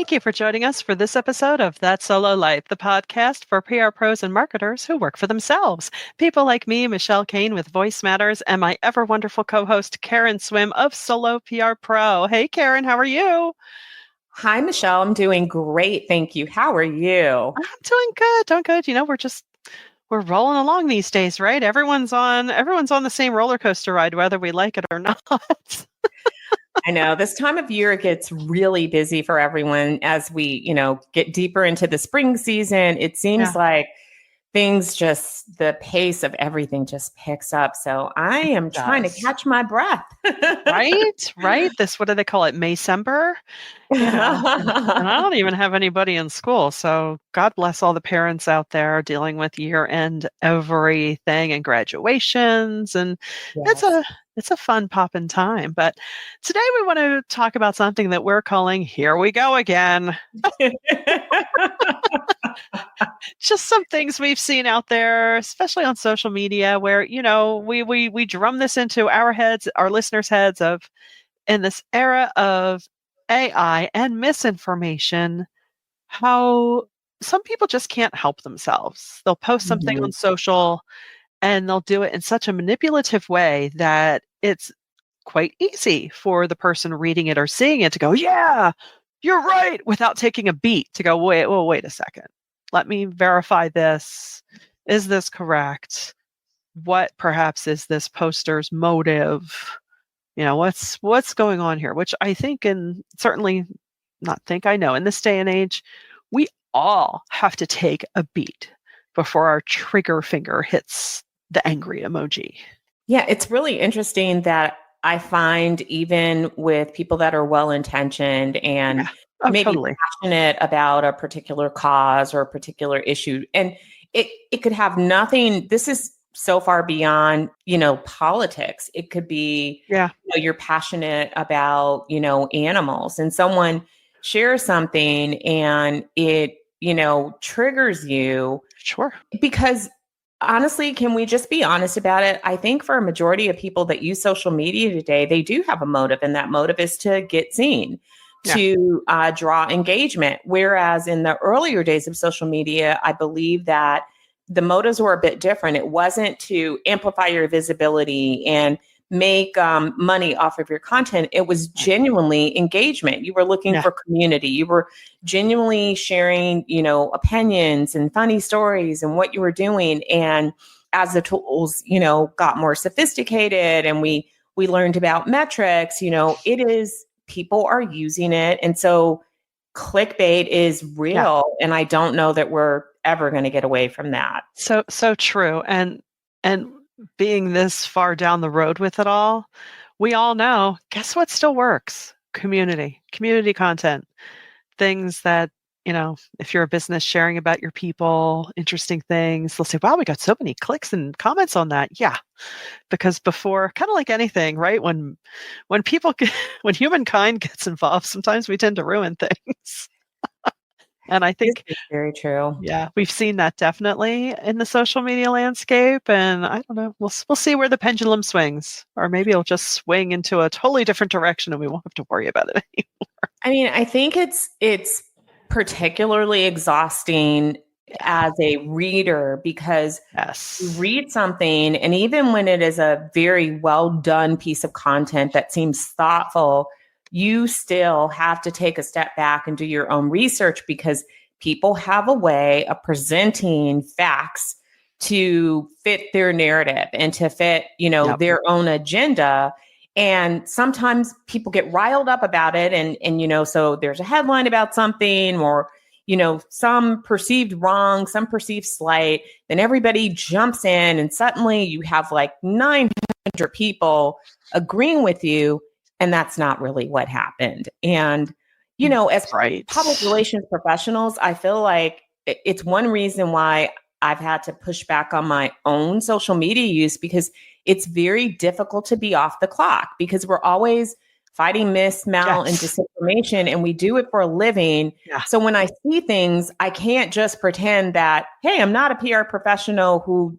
Thank you for joining us for this episode of That Solo Life, the podcast for PR pros and marketers who work for themselves. People like me, Michelle Kane with Voice Matters, and my ever wonderful co-host, Karen Swim of Solo PR Pro. Hey, Karen, how are you? Hi, Michelle. I'm doing great. Thank you. How are you? I'm doing good, doing good. We're rolling along these days, right? Everyone's on the same roller coaster ride, whether we like it or not. I know this time of year it gets really busy for everyone as we, get deeper into the spring season. It seems like the pace of everything just picks up. So I am trying to catch my breath. Right. What do they call it? Maycember? And I don't even have anybody in school. So God bless all the parents out there dealing with year-end everything and graduations. And Yes. it's a fun poppin' time. But today we want to talk about something that we're calling Here We Go Again. Just some things we've seen out there, especially on social media, where, we drum this into our heads, our listeners' heads of in this era of AI and misinformation, how some people just can't help themselves. They'll post something on social and they'll do it in such a manipulative way that it's quite easy for the person reading it or seeing it to go, yeah, you're right, without taking a beat to go, wait a second. Let me verify this. Is this correct? What perhaps is this poster's motive? What's going on here? Which I think, and certainly not think, I know in this day and age, we all have to take a beat before our trigger finger hits the angry emoji. Yeah, it's really interesting that I find even with people that are well-intentioned and maybe passionate about a particular cause or a particular issue, and it could have nothing, this is so far beyond, politics. It could be, you're passionate about, animals, and someone shares something and it, triggers you. Sure. Because honestly, can we just be honest about it? I think for a majority of people that use social media today, they do have a motive, and that motive is to get seen, to draw engagement. Whereas in the earlier days of social media, I believe that the motives were a bit different. It wasn't to amplify your visibility and make money off of your content. It was genuinely engagement. You were looking for community. You were genuinely sharing, opinions and funny stories and what you were doing. And as the tools, got more sophisticated and we learned about metrics, it is, people are using it. And so clickbait is real. And I don't know that we're ever going to get away from that. So true. And being this far down the road with it all, we all know, guess what still works? Community content, things that, if you're a business sharing about your people, interesting things, they'll say, wow, we got so many clicks and comments on that. Yeah. Because before, kind of like anything, right? When when humankind gets involved, sometimes we tend to ruin things. And I think it's very true. Yeah, we've seen that definitely in the social media landscape. And I don't know, we'll see where the pendulum swings, or maybe it'll just swing into a totally different direction and we won't have to worry about it anymore. I mean, I think it's particularly exhausting as a reader because you read something, and even when it is a very well done piece of content that seems thoughtful, you still have to take a step back and do your own research, because people have a way of presenting facts to fit their narrative and to fit, their own agenda. And sometimes people get riled up about it. And so there's a headline about something, or, some perceived wrong, some perceived slight, then everybody jumps in and suddenly you have like 900 people agreeing with you. And that's not really what happened. And, as public relations professionals, I feel like it's one reason why I've had to push back on my own social media use, because it's very difficult to be off the clock, because we're always fighting myths, mal, and disinformation, and we do it for a living. Yeah. So when I see things, I can't just pretend that, hey, I'm not a PR professional who,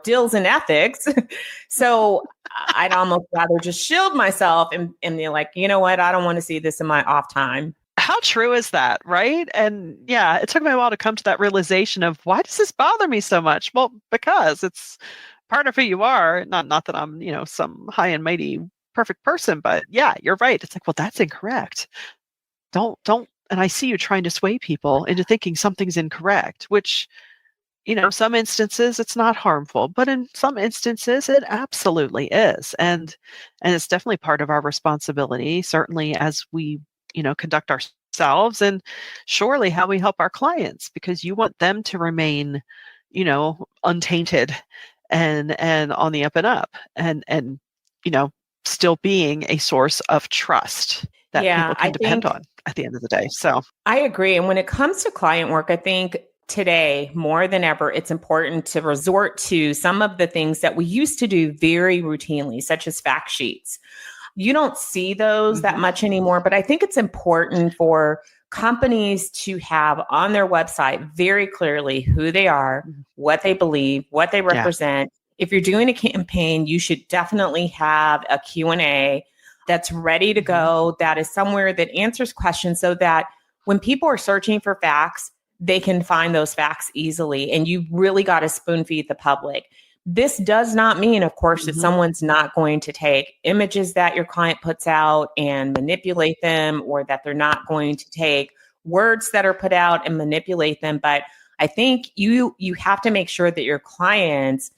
deals in ethics. So I'd almost rather just shield myself and be like, you know what? I don't want to see this in my off time. how true is that, right? And yeah, it took me a while to come to that realization of why does this bother me so much? Well, because it's part of who you are. Not that I'm, some high and mighty perfect person, but yeah, you're right. It's like, well, that's incorrect. Don't and I see you trying to sway people into thinking something's incorrect, which some instances it's not harmful, but in some instances it absolutely is. And it's definitely part of our responsibility, certainly as we, conduct ourselves and surely how we help our clients, because you want them to remain, untainted and on the up and up and you know, still being a source of trust that Yeah, people I can depend think on at the end of the day. So, I agree. And when it comes to client work, I think today more than ever, it's important to resort to some of the things that we used to do very routinely, such as fact sheets. You don't see those that mhm, much anymore, but I think it's important for companies to have on their website very clearly who they are, mhm, what they believe, what they yeah. represent. If you're doing a campaign, you should definitely have a Q&A that's ready to Mhm. go, that is somewhere that answers questions so that when people are searching for facts, they can find those facts easily. And you really got to spoon feed the public. This does not mean, of course, that Mhm. someone's not going to take images that your client puts out and manipulate them, or that they're not going to take words that are put out and manipulate them. But I think you have to make sure that your clients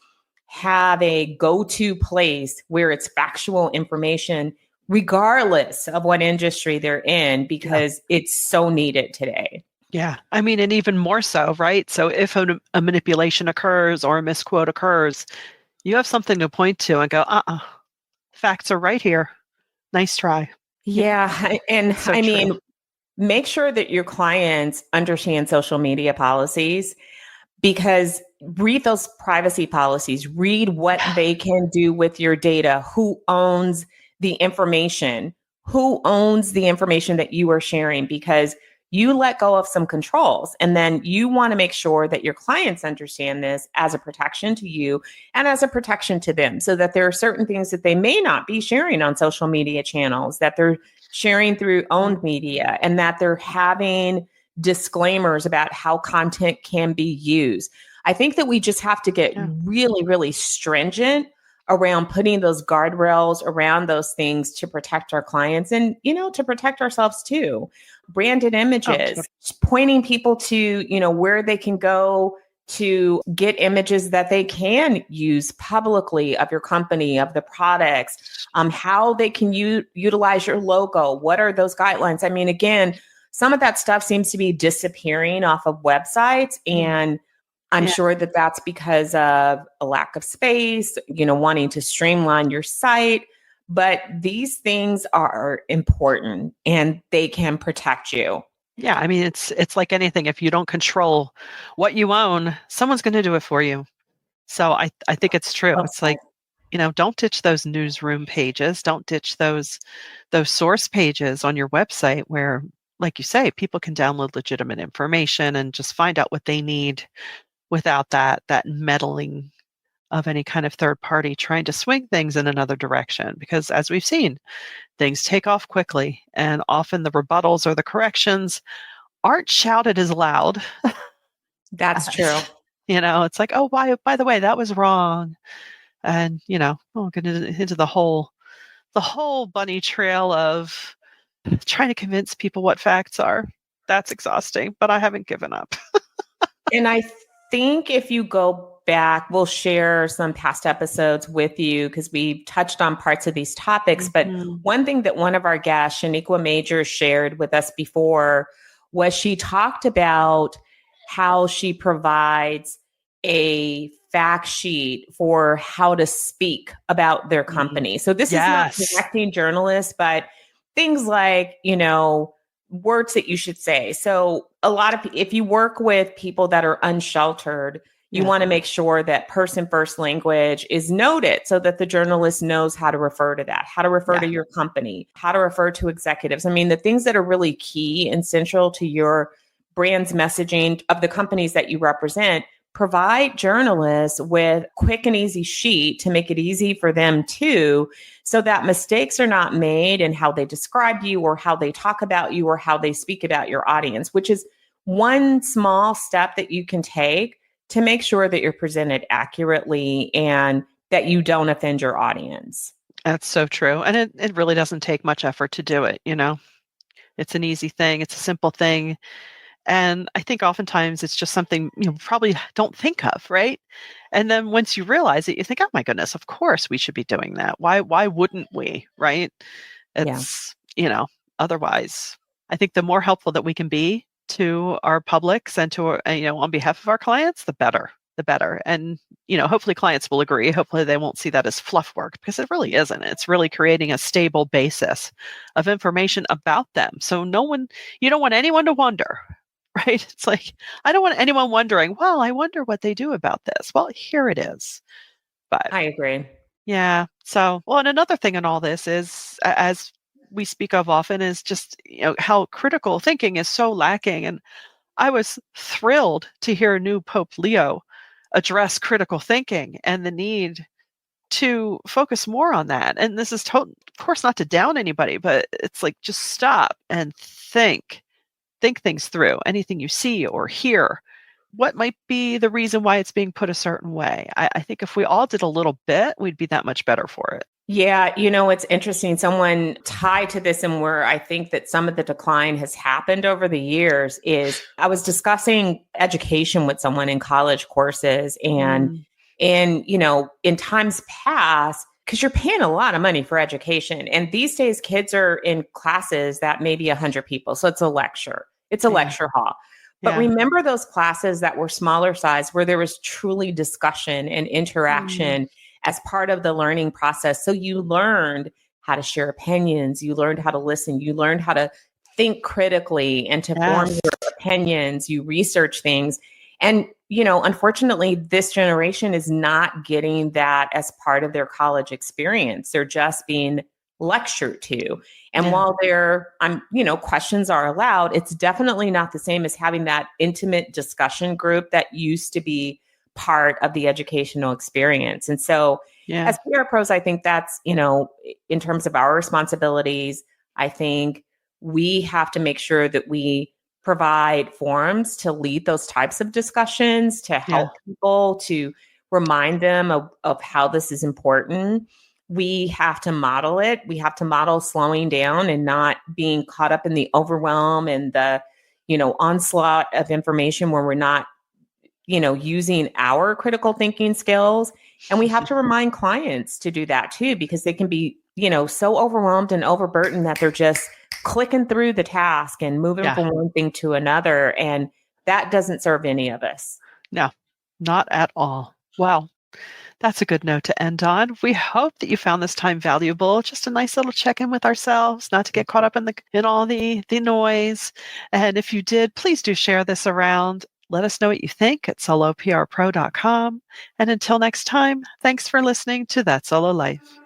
have a go-to place where it's factual information, regardless of what industry they're in, Yeah. because it's so needed today. Yeah. I mean, and even more so, right? So if a manipulation occurs or a misquote occurs, you have something to point to and go, facts are right here. Nice try. Yeah. Yeah. And So I true. mean, make sure that your clients understand social media policies, because read those privacy policies, read what they can do with your data, who owns the information that you are sharing, because you let go of some controls. And then you want to make sure that your clients understand this as a protection to you and as a protection to them, so that there are certain things that they may not be sharing on social media channels, that they're sharing through Mm, owned media, and that they're having disclaimers about how content can be used. I think that we just have to get yeah. really, really stringent around putting those guardrails around those things to protect our clients and, to protect ourselves too. Branded Oh, images, pointing people to, where they can go to get images that they can use publicly of your company, of the products, how they can utilize your logo. What are those guidelines? I mean, again, some of that stuff seems to be disappearing off of websites, mm, and I'm yeah. sure that that's because of a lack of space, wanting to streamline your site. But these things are important and they can protect you. Yeah. I mean, it's like anything. If you don't control what you own, someone's going to do it for you. So I think it's true. Well It's said. like, don't ditch those newsroom pages. Don't ditch those source pages on your website where, like you say, people can download legitimate information and just find out what they need without that meddling of any kind of third party trying to swing things in another direction. Because as we've seen, things take off quickly, and often the rebuttals or the corrections aren't shouted as loud That's as, true. it's like, oh, by the way, that was wrong. And we'll get into the whole bunny trail of trying to convince people what facts are. That's exhausting, but I haven't given up. And I think if you go back, we'll share some past episodes with you because we touched on parts of these topics. But Mhm. one thing that one of our guests, Shaniqua Major, shared with us before was she talked about how she provides a fact sheet for how to speak about their Mm. company. So this is not Yes. connecting journalists, but things like, words that you should say. So a lot of if you work with people that are unsheltered, you Yeah. want to make sure that person first language is noted so that the journalist knows how to refer to that, how to refer Yeah. to your company, how to refer to executives. I mean, the things that are really key and central to your brand's messaging of the companies that you represent, provide journalists with quick and easy sheet to make it easy for them too, so that mistakes are not made in how they describe you or how they talk about you or how they speak about your audience, which is one small step that you can take to make sure that you're presented accurately and that you don't offend your audience. That's so true. And it really doesn't take much effort to do it, you know? It's an easy thing. It's a simple thing. And I think oftentimes it's just something you probably don't think of, right? And then once you realize it, you think, "Oh my goodness, of course we should be doing that. Why wouldn't we?" Right? Yeah. It's, otherwise, I think the more helpful that we can be to our publics and to on behalf of our clients, the better. The better. And hopefully clients will agree. Hopefully they won't see that as fluff work, because it really isn't. It's really creating a stable basis of information about them. So you don't want anyone to wonder, right? It's like, I don't want anyone wondering, well, I wonder what they do about this. Well, here it is. But I agree. yeah. So, well, and another thing in all this is, as we speak of often, is just, how critical thinking is so lacking. And I was thrilled to hear new Pope Leo address critical thinking and the need to focus more on that. And this is of course, not to down anybody, but it's like, just stop and think things through. Anything you see or hear, what might be the reason why it's being put a certain way? I think if we all did a little bit, we'd be that much better for it. Yeah, it's interesting. Someone tied to this, and where I think that some of the decline has happened over the years, is I was discussing education with someone in college courses, and in times past, because you're paying a lot of money for education, and these days kids are in classes that may be 100 people, so it's a lecture. It's a lecture hall. But remember those classes that were smaller size, where there was truly discussion and interaction as part of the learning process. So you learned how to share opinions, you learned how to listen, you learned how to think critically and to form your opinions, you research things. And, unfortunately, this generation is not getting that as part of their college experience. They're just being lectured to. And while questions are allowed, it's definitely not the same as having that intimate discussion group that used to be part of the educational experience. And so as PR pros, I think that's, in terms of our responsibilities, I think we have to make sure that we provide forums to lead those types of discussions, to help people, to remind them of how this is important. We have to model it. We have to model slowing down and not being caught up in the overwhelm and the, onslaught of information where we're not using our critical thinking skills. And we have to remind clients to do that too, because they can be, so overwhelmed and overburdened that they're just clicking through the task and moving from one thing to another. And that doesn't serve any of us. No, not at all. Well, that's a good note to end on. We hope that you found this time valuable. Just a nice little check-in with ourselves, not to get caught up in all the noise. And if you did, please do share this around. Let us know what you think at soloprpro.com. And until next time, thanks for listening to That Solo Life.